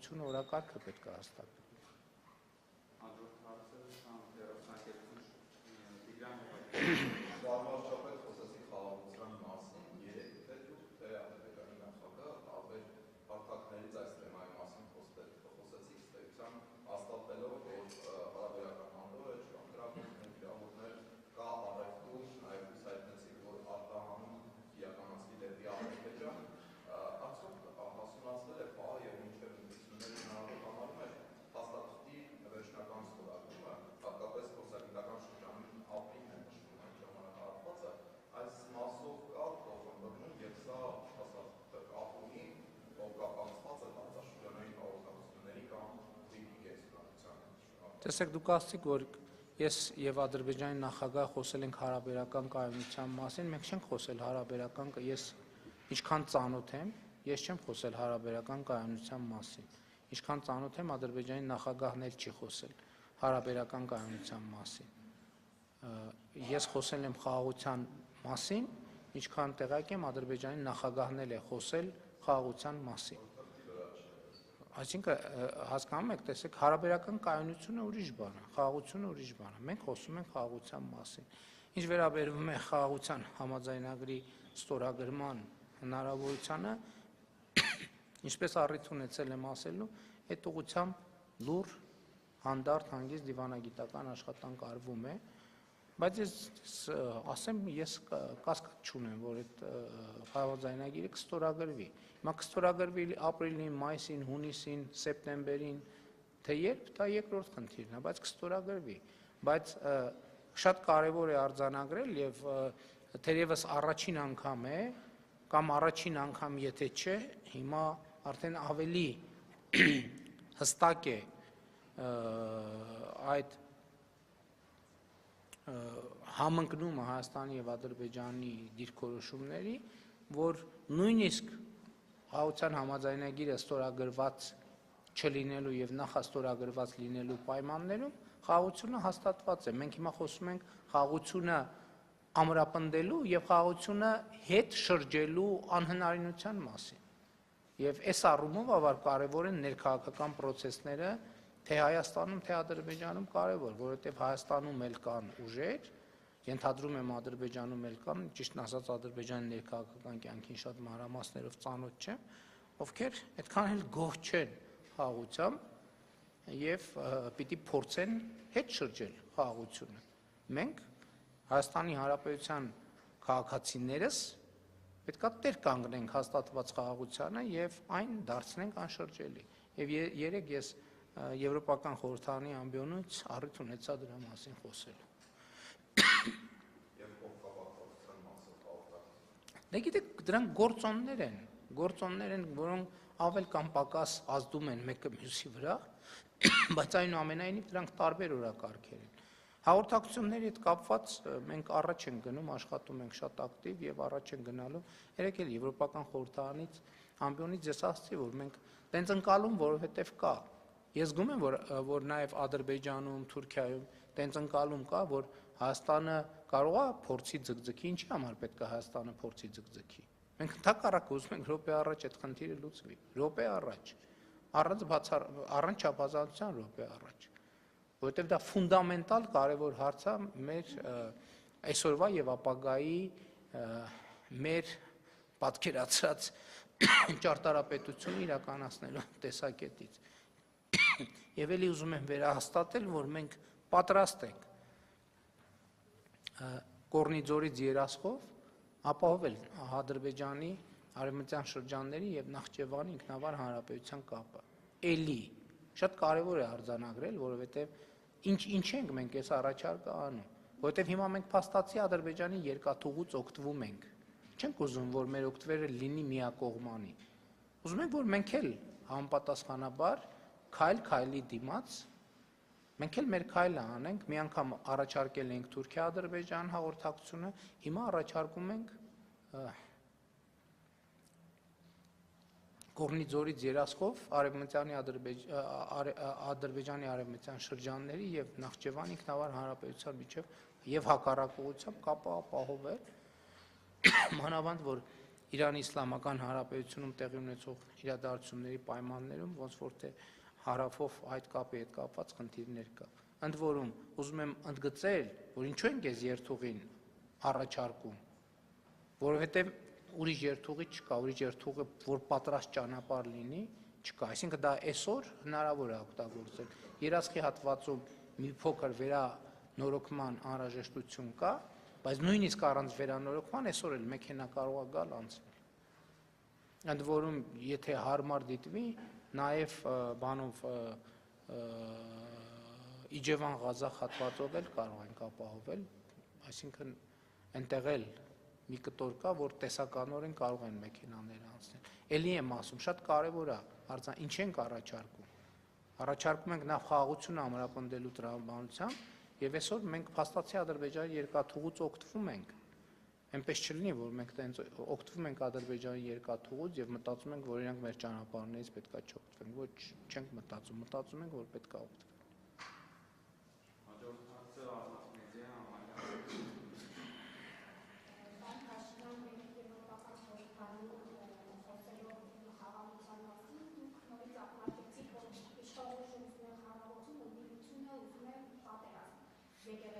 կայունությունը օրակարգը պետք է հաստատվի։ Տեսեք, դուք ասացիք, որ ես եւ Ադրբեջանի նախագահը խոսել ենք հարաբերական կայունության մասին, մենք չենք խոսել հարաբերական, ես ինչքան ծանոթ եմ, ես չեմ խոսել հարաբերական կայունության մասին։ Ինչքան ծանոթ եմ, Ադրբեջանի նախագահն էլ չի խոսել հարաբերական կայունության մասին։ Ես խոսել եմ խաղաղության մասին, ինչքան տեղյակ եմ, Ադրբեջանի նախագահն էլ է խոսել խաղաղության մասին։ Այսինքն հասկանում եք, տեսեք, հարաբերական կայունությունը ուրիշ բան է, խաղաղությունը ուրիշ բան է։ Մենք խոսում ենք խաղաղության մասին։ Ինչ վերաբերում է խաղաղության համաձայնագրի ստորագրման հնարավորությանը, ինչպես առիթ ունեցել եմ ասելու, այդ ուղղությամբ լուռ, հանդարտ, հանգիստ դիվանագիտական աշխատանք արվում է, բայց ես ասեմ, ես կասկած չունեմ, որ այդ համաձայնագիրը կստորագրվի։ Հիմա կստորագրվի ապրիլին, մայիսին, հունիսին, սեպտեմբերին, թե երբ, դա երկրորդ խնդիրն է, բայց կստորագրվի։ Բայց շատ կարևոր է արձանագրել եւ թերևս առաջին անգամ է, կամ առաջին անգամ եթե չէ, հիմա արդեն ավելի հստակ է այդ համընկնումը Հայաստանի եւ Ադրբեջանի դիրքորոշումների, որ նույնիսկ խաղաղության համաձայնագիրը ստորագրված չլինելու եւ նախաստորագրված լինելու պայմաններում խաղաղությունը հաստատված է։ Մենք հիմա խոսում ենք խաղաղությունը ամրապնդելու եւ խաղաղությունը հետ շրջելու անհնարինության մասին։ Եվ այս առումով ավար կարևոր են ներքաղաքական process-ները թե Հայաստանում, թե Ադրբեջանում կարևոր, որովհետեւ Հայաստանում էլ կան ուժեր, ենթադրում եմ Ադրբեջանում էլ կան, ճիշտն ասած Ադրբեջանի ներքաղաքական կյանքին շատ մանրամասներով ծանոթ չեմ, ովքեր այդքան էլ գոհ չեն խաղաղությամբ եւ պիտի փորձեն հետ շրջել խաղաղությունը։ Մենք Հայաստանի Հանրապետության քաղաքացիներս պետքա տեր կանգնենք հաստատված խաղաղությանը եւ այն դարձնենք անշրջելի։ Եվ երեք ես Եվրոպական խորհրդարանի ամբիոնից առիթ ունեցա դրա մասին խոսելու։ Դե գիտեք, դրանք գործոններ են, որոնք ավել կամ պակաս ազդում են մեկը մյուսի վրա, բայց այնուամենայնիվ դրանք տարբեր օրակարգեր են։ Հաղորդակցությունների հետ կապված մենք առաջ ենք գնում, աշխատում ենք շատ ակտիվ եւ առաջ ենք գնալու։ Երեք էլ Եվրոպական խորհրդարանից ամբիոնից ես ասացի, որ մենք տենց ընկալում, որովհետեւ կա։ Ես զգում եմ, որ նաեւ Ադրբեջանում, Թուրքիայում տենց ընկալում կա, որ Հայաստանը կարող է փորձի ձգձգի, ինչի համար պետք է Հայաստանը փորձի ձգձգի։ Մենք ընդհակառակը ուզում ենք րոպե առաջ այդ խնդիրը լուծվի, րոպե առաջ, առանց չափազանցության րոպե առաջ, որովհետև դա ֆունդամենտալ կարևոր հարց է մեր այսօրվա եւ ապագայի մեր պատկերացրած ճարտարապետությունը իրականացնելու տեսակետից։ Եվ էլի ուզում եմ վերահաստատել, որ մենք պատրաստ ենք Կորնիձորից երասխով ապահովել Ադրբեջանի արևմտյան շրջանների եւ Նախճեվանի ինքնավար հանրապետության կապը։ Էլի շատ կարեւոր է արձանագրել, որովհետեւ ինչ ենք մենք այս առաջարկը անում, որովհետեւ հիմա մենք փաստացի Ադրբեջանի երկաթուղուց օգտվում ենք։ Չենք ուզում, որ մեր օգտվելը լինի միակողմանի։ Ուզում ենք, որ մենք էլ համապատասխանաբար քայլ-քայլի դիմաց մենք էլ մեր քայլը անենք, մի անգամ առաջարկել ենք Թուրքիա-Ադրբեջան հաղորդակցությունը, հիմա առաջարկում ենք Կորնիձորից երասխով Ադրբեջանի արևմտյան շրջանների եւ Նախճեվանի ինքնավար հանրապետության միջև եւ հակառակ ուղղությամբ կապը ապահովել, մանավանդ որ Իրանի Իսլամական Հանրապետությունում տեղի ունեցող իրադարձությունների պայմաններում, ոնց որ թե հարավով այդ կապի հետ կապված խնդիրներ կա։ Ընդ որում, ուզում եմ ընդգծել, որ ինչու ենք այս երթուղին առաջարկում, որովհետև ուրիշ երթուղի չկա, ուրիշ երթուղը, որ պատրաստ ճանապարհ լինի, չկա, այսինքն դա այսօր հնարավոր է օգտագործել։ Երասխի հատվածում մի փոքր վերանորոգման անհրաժեշտություն կա, բայց նույնիսկ առանց վերանորոգման այսօր էլ մեքենա կարող է գալ անցնել։ Ընդ որում, եթե հարմար դիտվի, նաև բանով Իջևան Ղազախ հատվածով էլ կարող ենք ապահովել, այսինքն այնտեղ էլ մի կտոր կա, որ տեսականորեն կարող են մեքենաները անցնել։ Էլի եմ ասում, շատ կարևոր է, ինչ ենք առաջարկում։ Առաջարկում ենք նախ խաղաղությունը ամրապնդելու տրամաբանությամբ, եւ այսօր մենք փաստացի Ադրբեջանի երկաթուղուց օգտվում ենք։ Այնպես չլինի, որ մենք օգտվում ենք Ադրբեջանի երկաթուղուց եւ մտածում ենք, որ իրանք մեր ճանապարհներից պետքա չօգտվեն։ Ոչ, չենք մտածում, մտածում ենք, որ պետքա օգտվեն։ Եկեղեցի